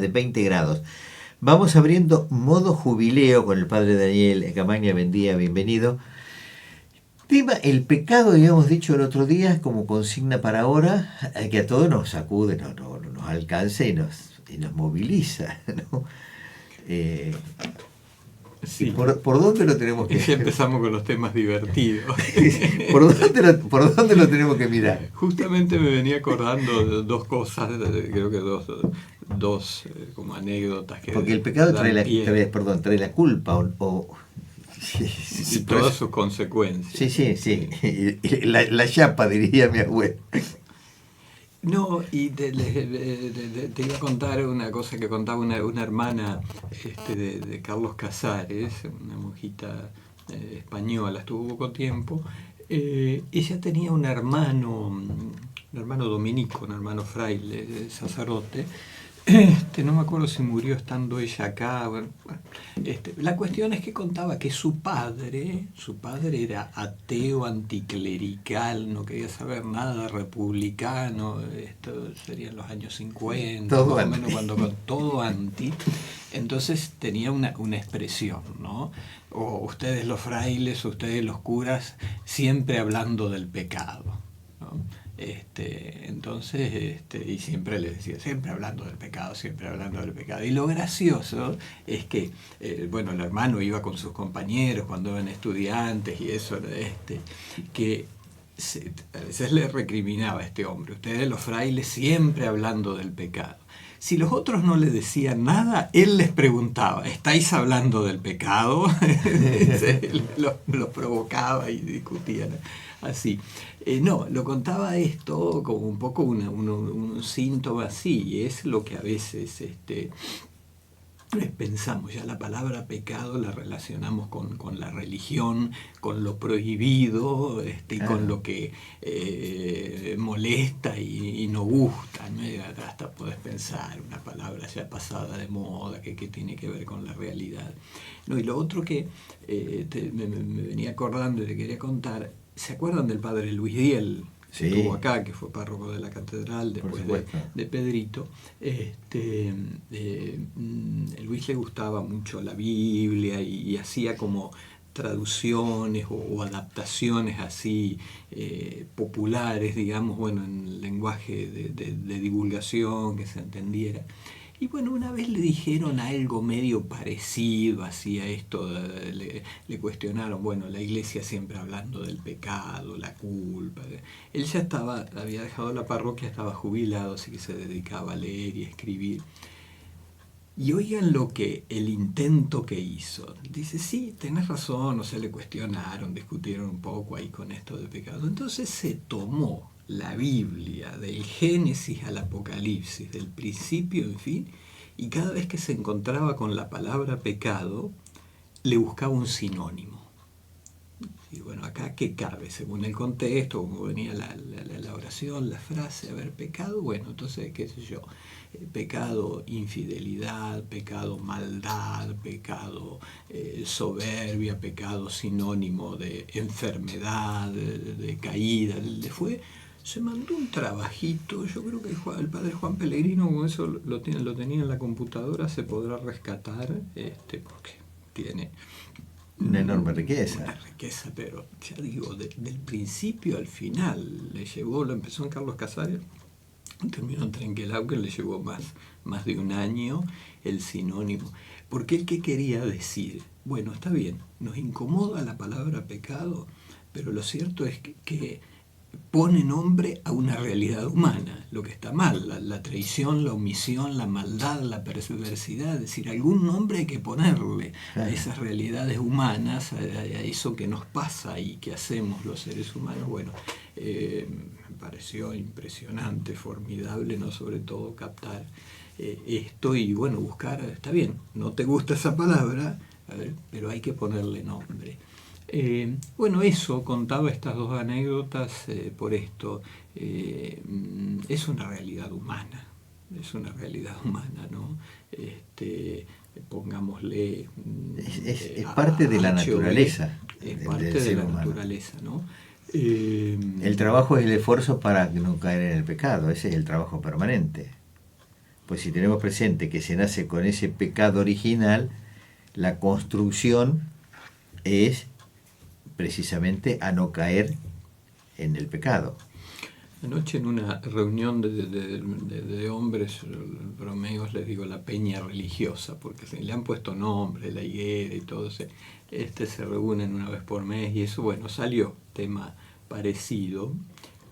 de 20 grados. Vamos abriendo modo jubileo con el padre Daniel Camaña Bendía, bienvenido. Tema, el pecado, habíamos dicho el otro día, como consigna para ahora, que a todos nos sacude, nos alcanza y nos moviliza, ¿no? Sí. ¿Por dónde lo tenemos que Ya empezamos con los temas divertidos. ¿Por dónde lo tenemos que mirar? Justamente me venía acordando de dos cosas, creo que dos como anécdotas que Porque el pecado dan pie. trae la culpa Y todas sus consecuencias. Sí. La chapa, diría mi abuelo. No, y te iba a contar una cosa que contaba una hermana de Carlos Casares, una monjita española, estuvo poco tiempo. Ella tenía un hermano dominico, un hermano fraile, sacerdote. No me acuerdo si murió estando ella acá. Bueno, la cuestión es que contaba que su padre era ateo, anticlerical, no quería saber nada republicano. Esto serían los años 50, todo más anti. o menos, cuando todo anti. Entonces tenía una expresión, ¿no? O ustedes los frailes, ustedes los curas, siempre hablando del pecado, ¿no? Entonces, y siempre le decía, siempre hablando del pecado, siempre hablando del pecado. Y lo gracioso es que, bueno, el hermano iba con sus compañeros cuando eran estudiantes y eso, que a veces le recriminaba a este hombre, ustedes los frailes siempre hablando del pecado. Si los otros no le decían nada, él les preguntaba, ¿estáis hablando del pecado? Los provocaba y discutían así. No, lo contaba esto como un poco un síntoma así, y es lo que a veces pensamos. Ya la palabra pecado la relacionamos con la religión, con lo prohibido, y con lo que molesta y no gusta, ¿no? Hasta podés pensar una palabra ya pasada de moda que tiene que ver con la realidad. No, y lo otro que me venía acordando y te quería contar, ¿se acuerdan del padre Luis Diel? Sí. Estuvo acá, que fue párroco de la catedral después de Pedrito. Luis le gustaba mucho la Biblia y hacía como traducciones o adaptaciones así populares, digamos, bueno, en lenguaje de divulgación, que se entendiera. Y bueno, una vez le dijeron algo medio parecido así a esto, le cuestionaron, bueno, la iglesia siempre hablando del pecado, la culpa. Él ya había dejado la parroquia, estaba jubilado, así que se dedicaba a leer y a escribir. Y oigan el intento que hizo. Dice, sí, tenés razón, o sea, le cuestionaron, discutieron un poco ahí con esto del pecado. Entonces se tomó la Biblia, del Génesis al Apocalipsis, del principio en fin, y cada vez que se encontraba con la palabra pecado, le buscaba un sinónimo. Y bueno, acá qué cabe, según el contexto, como venía la oración, la frase, a ver, pecado, bueno, entonces, qué sé yo, pecado infidelidad, pecado maldad, pecado soberbia, pecado sinónimo de enfermedad, de caída, se mandó un trabajito. Yo creo que el padre Juan Pellegrino, con eso lo tenía en la computadora, se podrá rescatar, porque tiene una enorme riqueza. Una riqueza, pero ya digo, del principio al final, lo empezó en Carlos Casares, terminó en Trenquelau, que le llevó más de un año, el sinónimo. Porque él, ¿qué quería decir? Bueno, está bien, nos incomoda la palabra pecado, pero lo cierto es que pone nombre a una realidad humana, lo que está mal, la traición, la omisión, la maldad, la perversidad, es decir, algún nombre hay que ponerle a esas realidades humanas, a eso que nos pasa y que hacemos los seres humanos. Bueno, me pareció impresionante, formidable, ¿no? Sobre todo captar esto y bueno, buscar, está bien, no te gusta esa palabra, pero hay que ponerle nombre. Bueno, eso, contaba estas dos anécdotas por esto. Es una realidad humana, ¿no? Pongámosle... Es parte de la naturaleza. Es parte de la naturaleza, ¿no? El trabajo es el esfuerzo para no caer en el pecado, ese es el trabajo permanente. Pues si tenemos presente que se nace con ese pecado original, la construcción es precisamente a no caer en el pecado. Anoche en una reunión de hombres bromeos les digo la peña religiosa, porque le han puesto nombre, la higuera y todo, se reúnen una vez por mes y eso, bueno, salió tema parecido.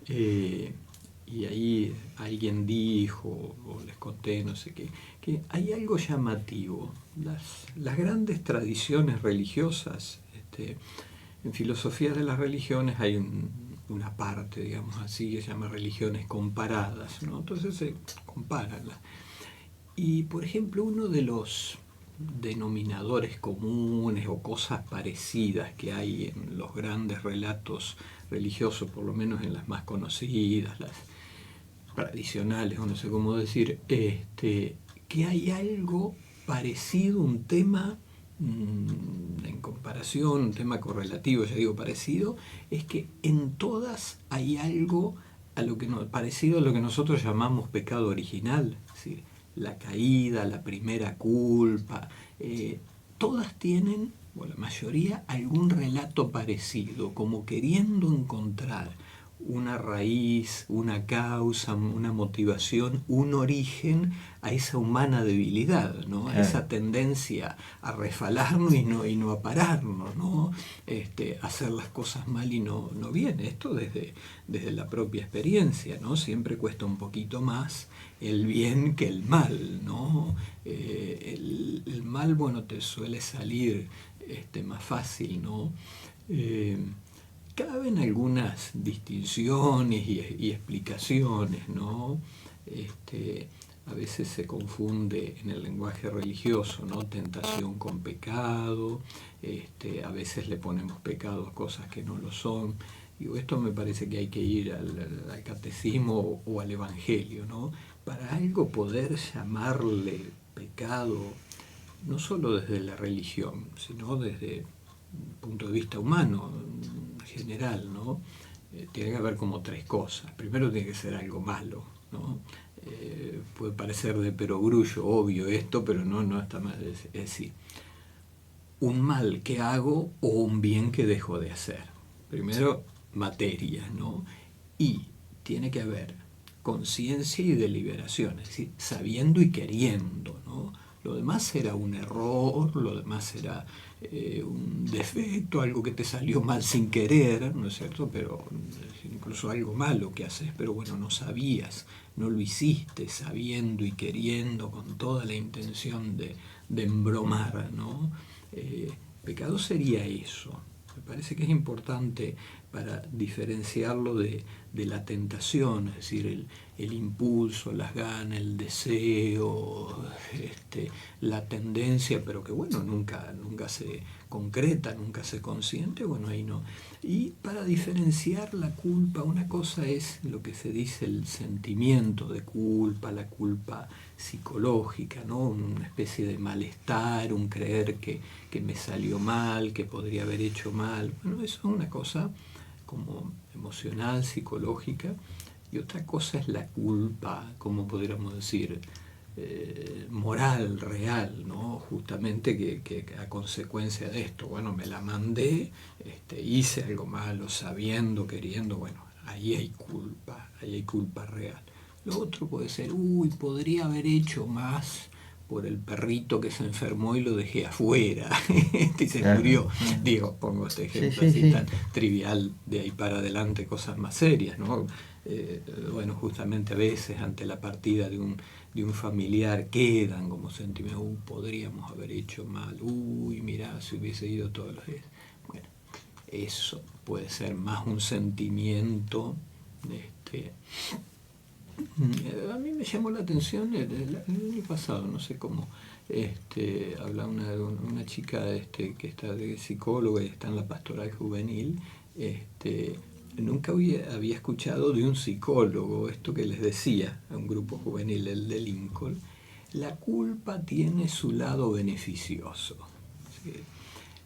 Y ahí alguien dijo, o les conté, no sé qué, que hay algo llamativo. Las grandes tradiciones religiosas, en filosofía de las religiones hay una parte, digamos así, que se llama religiones comparadas, ¿no? Entonces se comparan. Y, por ejemplo, uno de los denominadores comunes o cosas parecidas que hay en los grandes relatos religiosos, por lo menos en las más conocidas, las tradicionales, o no sé cómo decir, que hay algo parecido, un tema en comparación, un tema correlativo, ya digo parecido, es que en todas hay algo parecido a lo que nosotros llamamos pecado original, ¿sí? La caída, la primera culpa, todas tienen, o la mayoría, algún relato parecido, como queriendo encontrar una raíz, una causa, una motivación, un origen a esa humana debilidad, ¿no? A esa tendencia a resfalarnos y no a pararnos, ¿no? Hacer las cosas mal y no bien. Esto desde la propia experiencia, ¿no? Siempre cuesta un poquito más el bien que el mal, ¿no? El mal, bueno, te suele salir más fácil, ¿no? Caben algunas distinciones y explicaciones, ¿no? A veces se confunde en el lenguaje religioso, ¿no? Tentación con pecado, a veces le ponemos pecado a cosas que no lo son. Digo, esto me parece que hay que ir al catecismo o al evangelio, ¿no? Para algo poder llamarle pecado, no solo desde la religión, sino desde un punto de vista humano, general, ¿no? Tiene que haber como tres cosas. Primero tiene que ser algo malo, ¿no? Puede parecer de perogrullo, obvio esto, pero no está mal. Es decir, un mal que hago o un bien que dejo de hacer. Primero, materia, ¿no? Y tiene que haber conciencia y deliberación, es decir, sabiendo y queriendo, ¿no? Lo demás será un error, lo demás será un defecto, algo que te salió mal sin querer, ¿no es cierto? Pero incluso algo malo que haces, pero bueno, no sabías, no lo hiciste sabiendo y queriendo, con toda la intención de embromar, ¿no? Pecado sería eso. Me parece que es importante para diferenciarlo de la tentación, es decir, el impulso, las ganas, el deseo, la tendencia, pero que bueno, nunca se concreta, nunca se consiente, bueno, ahí no. Y para diferenciar la culpa, una cosa es lo que se dice el sentimiento de culpa, la culpa psicológica, ¿no? Una especie de malestar, un creer que me salió mal, que podría haber hecho mal. Bueno, eso es una cosa como emocional, psicológica, y otra cosa es la culpa, como podríamos decir, moral, real, ¿no? Justamente que a consecuencia de esto, bueno, me la mandé, hice algo malo, sabiendo, queriendo, bueno, ahí hay culpa real. Lo otro puede ser, podría haber hecho más por el perrito que se enfermó y lo dejé afuera y se murió. Digo, pongo este ejemplo así tan trivial, de ahí para adelante cosas más serias, ¿no? Bueno, justamente a veces ante la partida de un familiar quedan como sentimientos, podríamos haber hecho mal, mirá, si hubiese ido todos los días. Bueno, eso puede ser más un sentimiento, a mí me llamó la atención el año pasado, no sé cómo, habla una chica que está de psicóloga y está en la pastoral juvenil, nunca había escuchado de un psicólogo esto que les decía a un grupo juvenil, el de Lincoln: la culpa tiene su lado beneficioso. ¿Sí?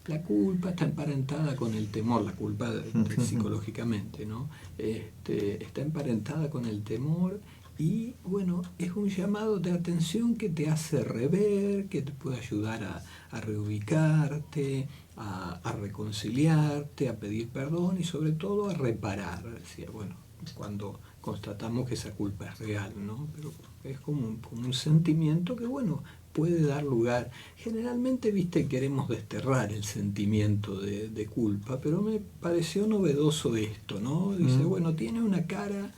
La culpa está emparentada con el temor, la culpa psicológicamente, ¿no? Está emparentada con el temor Y bueno, es un llamado de atención que te hace rever, que te puede ayudar a reubicarte, a reconciliarte, a pedir perdón y sobre todo a reparar. Decía, bueno, cuando constatamos que esa culpa es real, ¿no? Pero es como un sentimiento que, bueno, puede dar lugar. Generalmente, viste, queremos desterrar el sentimiento de culpa, pero me pareció novedoso esto, ¿no? Dice, bueno, tiene una cara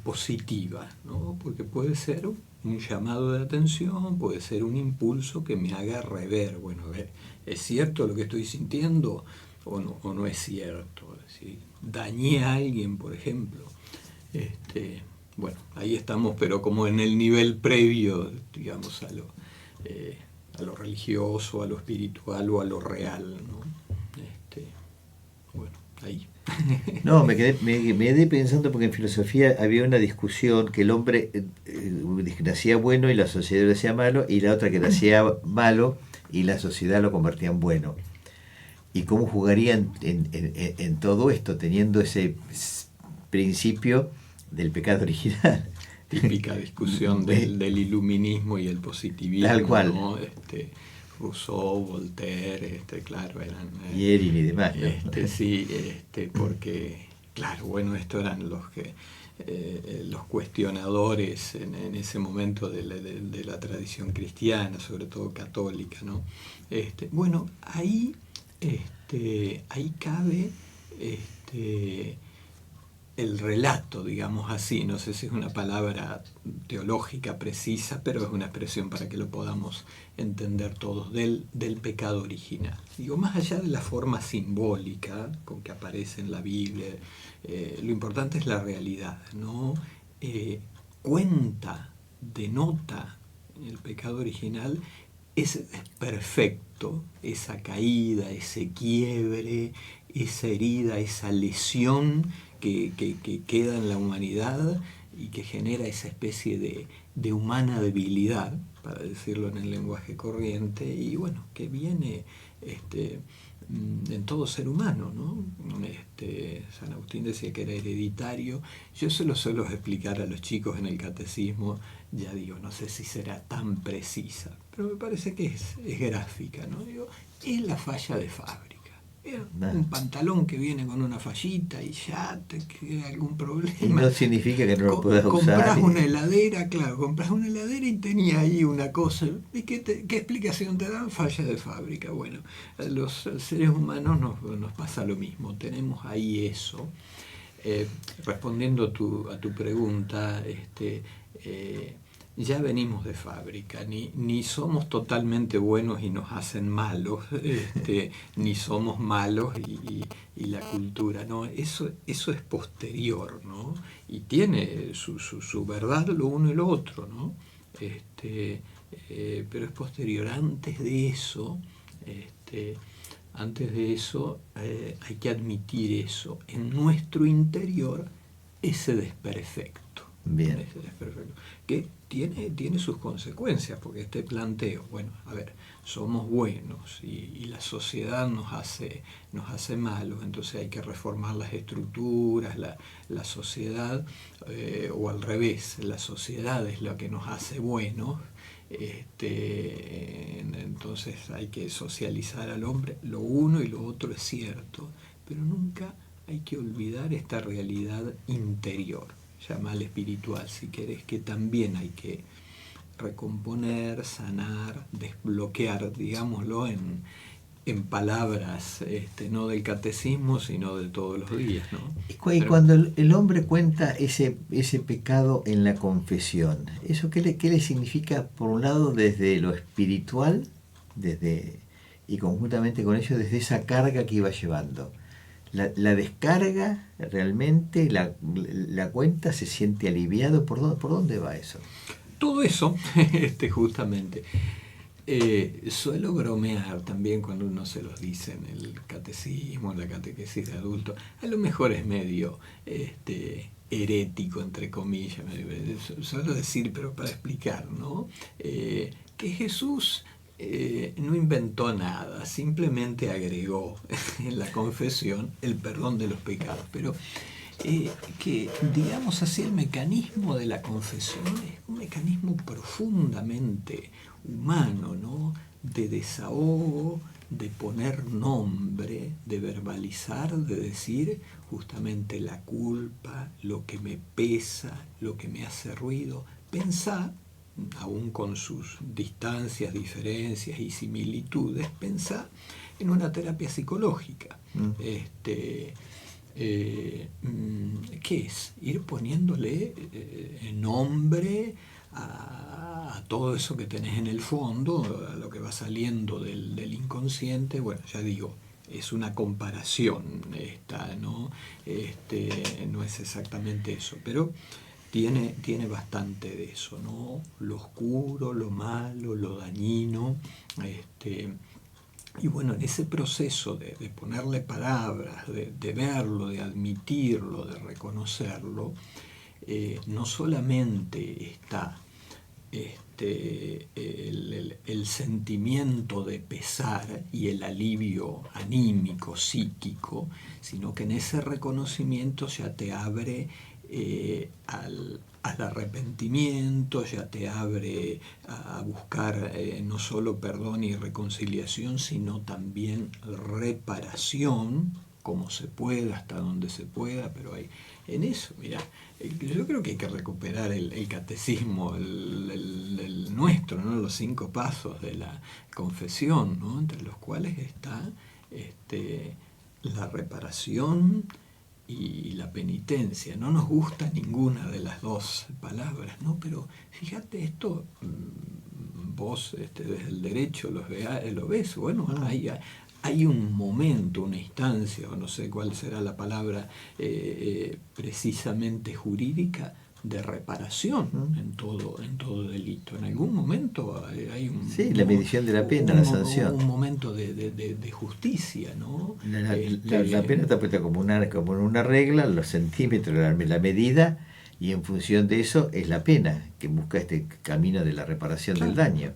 positiva, ¿no? Porque puede ser un llamado de atención, puede ser un impulso que me haga rever, bueno, a ver, ¿es cierto lo que estoy sintiendo o no es cierto? ¿Sí? Dañé a alguien, por ejemplo. Bueno, ahí estamos, pero como en el nivel previo, digamos, a lo religioso, a lo espiritual o a lo real, ¿no? Bueno, ahí. No, me quedé pensando porque en filosofía había una discusión que el hombre nacía bueno y la sociedad lo hacía malo, y la otra que nacía malo y la sociedad lo convertía en bueno. ¿Y cómo jugarían en todo esto, teniendo ese principio del pecado original? Típica discusión del iluminismo y el positivismo, Tal cual. ¿no? Rousseau, Voltaire, claro, eran... Y Erin y demás, ¿no? Sí, porque, claro, bueno, estos eran los cuestionadores en ese momento de la tradición cristiana, sobre todo católica, ¿no? Bueno, ahí cabe el relato, digamos así, no sé si es una palabra teológica precisa, pero es una expresión para que lo podamos entender todos, del pecado original. Digo, más allá de la forma simbólica con que aparece en la Biblia, lo importante es la realidad, ¿no? Cuenta, denota el pecado original ese desperfecto, esa caída, ese quiebre, esa herida, esa lesión que queda en la humanidad y que genera esa especie de humana debilidad, para decirlo en el lenguaje corriente, y bueno, que viene en todo ser humano, ¿no? San Agustín decía que era hereditario. Yo se lo suelo explicar a los chicos en el catecismo, ya digo, no sé si será tan precisa, pero me parece que es gráfica, ¿no? Digo, es la falla de fábrica. Un pantalón que viene con una fallita y ya te queda algún problema. Y no significa que no lo puedas usar. Compras una heladera, claro, compras una heladera y tenía ahí una cosa. ¿Y qué explicación te dan? Falla de fábrica. Bueno, a los seres humanos nos pasa lo mismo. Tenemos ahí eso. Respondiendo a tu pregunta, ya venimos de fábrica, ni somos totalmente buenos y nos hacen malos, ni somos malos y la cultura, ¿no? Eso es posterior, ¿no? Y tiene su verdad lo uno y lo otro, ¿no? Pero es posterior. Antes de eso hay que admitir eso, en nuestro interior, ese desperfecto. Bien. Ese desperfecto, que tiene sus consecuencias, porque este planteo, bueno, a ver, somos buenos y la sociedad nos hace malos, entonces hay que reformar las estructuras, la sociedad, o al revés, la sociedad es lo que nos hace buenos. Entonces hay que socializar al hombre, lo uno y lo otro es cierto, pero nunca hay que olvidar esta realidad interior, llamada espiritual si querés, que también hay que recomponer, sanar, desbloquear, digámoslo en palabras, no del catecismo, sino de todos los días, ¿no? Y cuando el hombre cuenta ese pecado en la confesión, ¿eso qué le significa, por un lado, desde lo espiritual, y conjuntamente con ello, desde esa carga que iba llevando? La descarga realmente, la cuenta, se siente aliviado. ¿Por dónde va eso? Todo eso, justamente. Suelo bromear también cuando uno se los dice en el catecismo, en la catequesis de adulto. A lo mejor es medio herético, entre comillas. Suelo decir, pero para explicar, ¿no? Que Jesús no inventó nada, simplemente agregó en la confesión el perdón de los pecados. Pero que, digamos así, el mecanismo de la confesión es un mecanismo profundamente humano, ¿no? De desahogo, de poner nombre, de verbalizar, de decir justamente la culpa, lo que me pesa, lo que me hace ruido. Pensá, aún con sus distancias, diferencias y similitudes, pensá en una terapia psicológica. ¿Qué es? Ir poniéndole nombre a todo eso que tenés en el fondo, a lo que va saliendo del inconsciente. Bueno, ya digo, es una comparación esta, ¿no? No es exactamente eso, pero tiene bastante de eso, ¿no? Lo oscuro, lo malo, lo dañino. Y bueno, en ese proceso de ponerle palabras, de verlo, de admitirlo, de reconocerlo, no solamente está el sentimiento de pesar y el alivio anímico, psíquico, sino que en ese reconocimiento ya te abre al arrepentimiento, ya te abre a buscar no solo perdón y reconciliación, sino también reparación, como se pueda, hasta donde se pueda, pero hay en eso, mira, yo creo que hay que recuperar el catecismo, el nuestro, ¿no? Los 5 pasos de la confesión, ¿no? Entre los cuales está la reparación y la penitencia. No nos gusta ninguna de las dos palabras, ¿no? Pero fíjate esto, vos desde el derecho lo ves, bueno, hay un momento, una instancia, o no sé cuál será la palabra precisamente jurídica, de reparación en todo delito. En algún momento hay Sí, la medición de la pena, la sanción. un momento de justicia, ¿no? La pena está puesta como una regla, los centímetros, la medida, y en función de eso es la pena, que busca este camino de la reparación del daño.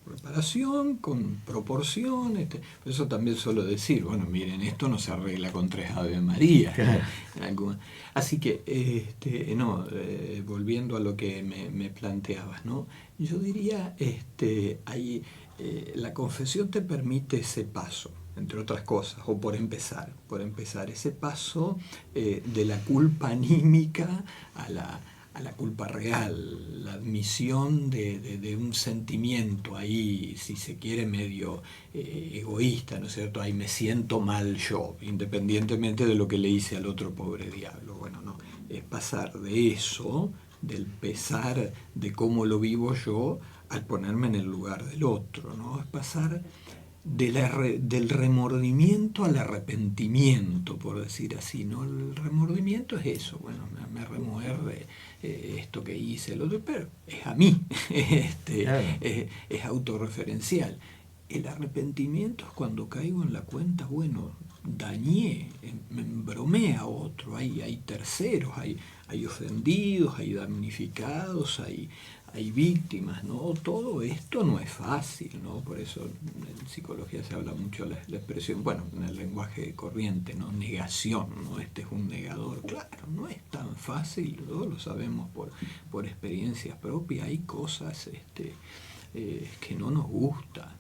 Reparación con proporción, por eso también suelo decir, bueno, miren, esto no se arregla con 3 Ave María. Claro. Así que, volviendo a lo que me planteabas, ¿no? Yo diría, la confesión te permite ese paso, entre otras cosas, o por empezar ese paso de la culpa anímica a la culpa real, la admisión de un sentimiento ahí, si se quiere, medio egoísta, ¿no es cierto? Ahí me siento mal yo, independientemente de lo que le hice al otro pobre diablo. Bueno, no, es pasar de eso, del pesar de cómo lo vivo yo, al ponerme en el lugar del otro, ¿no? Es pasar del remordimiento al arrepentimiento, por decir así, ¿no? El remordimiento es eso, bueno, me remuerde esto que hice, lo otro, pero es a mí, Claro. es autorreferencial. El arrepentimiento es cuando caigo en la cuenta, bueno, dañé, me embromé a otro, hay terceros, hay ofendidos, hay damnificados, hay víctimas, ¿no? Todo esto no es fácil, ¿no? Por eso en psicología se habla mucho la expresión, bueno, en el lenguaje corriente, ¿no? Negación, ¿no? Este es un negador. Claro, no es tan fácil, todos lo sabemos por experiencias propias. Hay cosas que no nos gusta,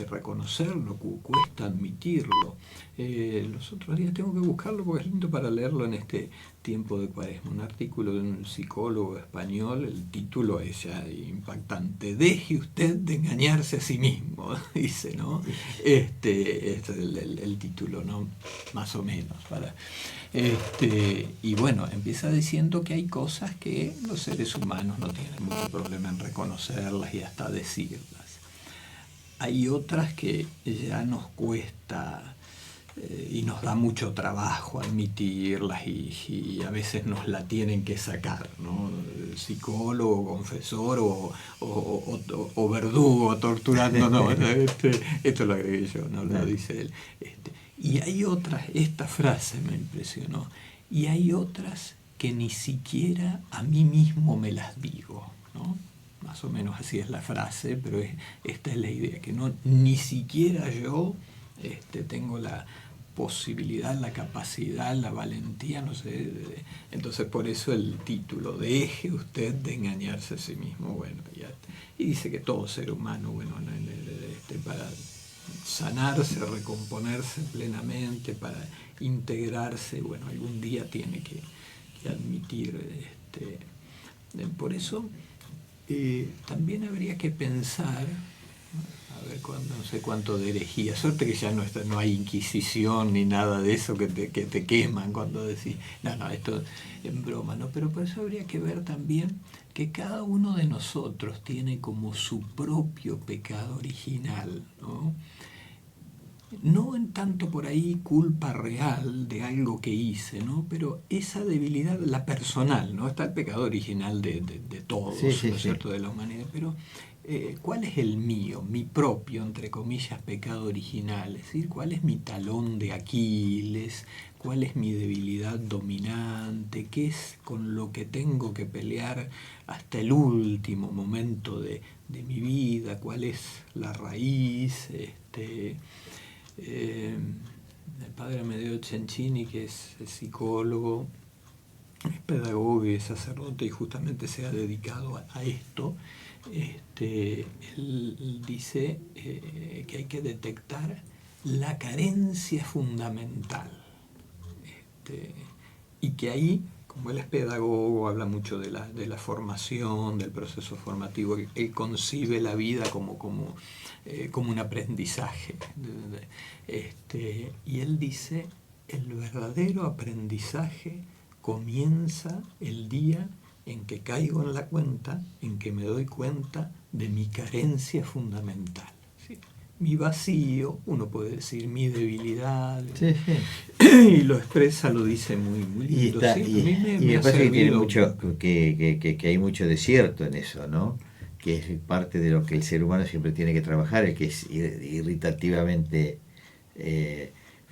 reconocerlo, cuesta admitirlo. Los otros días tengo que buscarlo porque es lindo para leerlo en este tiempo de Cuaresma, un artículo de un psicólogo español, el título es ya impactante: deje usted de engañarse a sí mismo, dice, ¿no? Este es el título, ¿no? Más o menos, para y bueno, empieza diciendo que hay cosas que los seres humanos no tienen mucho problema en reconocerlas y hasta decirlas. Hay otras que ya nos cuesta y nos da mucho trabajo admitirlas y a veces nos la tienen que sacar, ¿no? Psicólogo, confesor o verdugo torturando, no, esto lo agregué yo, no lo dice él. Y hay otras, esta frase me impresionó, y hay otras que ni siquiera a mí mismo me las digo, ¿no? Más o menos así es la frase, pero esta es la idea, que no, ni siquiera yo tengo la posibilidad, la capacidad, la valentía, no sé. Entonces por eso el título, deje usted de engañarse a sí mismo. Bueno, y dice que todo ser humano, bueno, para sanarse, recomponerse plenamente, para integrarse, bueno, algún día tiene que admitir. Por eso también habría que pensar, a ver, no sé cuánto de herejía, suerte que ya no hay inquisición ni nada de eso que te queman cuando decís, no, esto en broma, ¿no? Pero por eso habría que ver también que cada uno de nosotros tiene como su propio pecado original, ¿no? No en tanto por ahí culpa real de algo que hice, ¿no? Pero esa debilidad, la personal, ¿no? Está el pecado original de todos, Sí, sí, ¿no es sí. cierto?, de la humanidad, pero ¿cuál es el mío, mi propio, entre comillas, pecado original? Es decir, ¿cuál es mi talón de Aquiles? ¿Cuál es mi debilidad dominante? ¿Qué es con lo que tengo que pelear hasta el último momento de mi vida? ¿Cuál es la raíz? El padre Amedeo Cencini, que es psicólogo, es pedagogo y es sacerdote y justamente se ha dedicado a esto, él dice que hay que detectar la carencia fundamental, y que ahí, como él es pedagogo, habla mucho de la formación, del proceso formativo, él concibe la vida como un aprendizaje. Y él dice, el verdadero aprendizaje comienza el día en que caigo en la cuenta, en que me doy cuenta de mi carencia fundamental. ¿Sí? Mi vacío, uno puede decir mi debilidad, Sí, sí. y lo expresa, lo dice muy, muy Y, lindo. Sí, a mí y me me ha parece que tiene servido. mucho, que hay mucho desierto en eso, ¿no? Que es parte de lo que el ser humano siempre tiene que trabajar, el que es irritativamente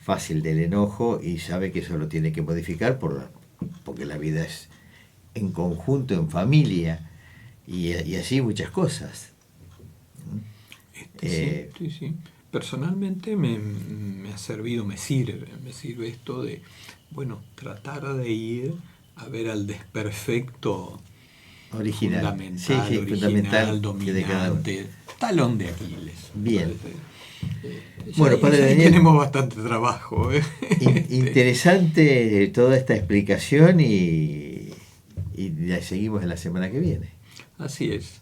fácil del enojo y sabe que eso lo tiene que modificar porque la vida es en conjunto, en familia y así muchas cosas. Sí, sí, sí. Personalmente me ha servido, me sirve esto de, bueno, tratar de ir a ver al desperfecto Original, sí, fundamental, sí, fundamental original, que de cada uno. dominante, talón de Aquiles, me Bien. parece. Bueno, padre Ya ahí Daniel, tenemos bastante trabajo. interesante toda esta explicación y la seguimos en la semana que viene. Así es.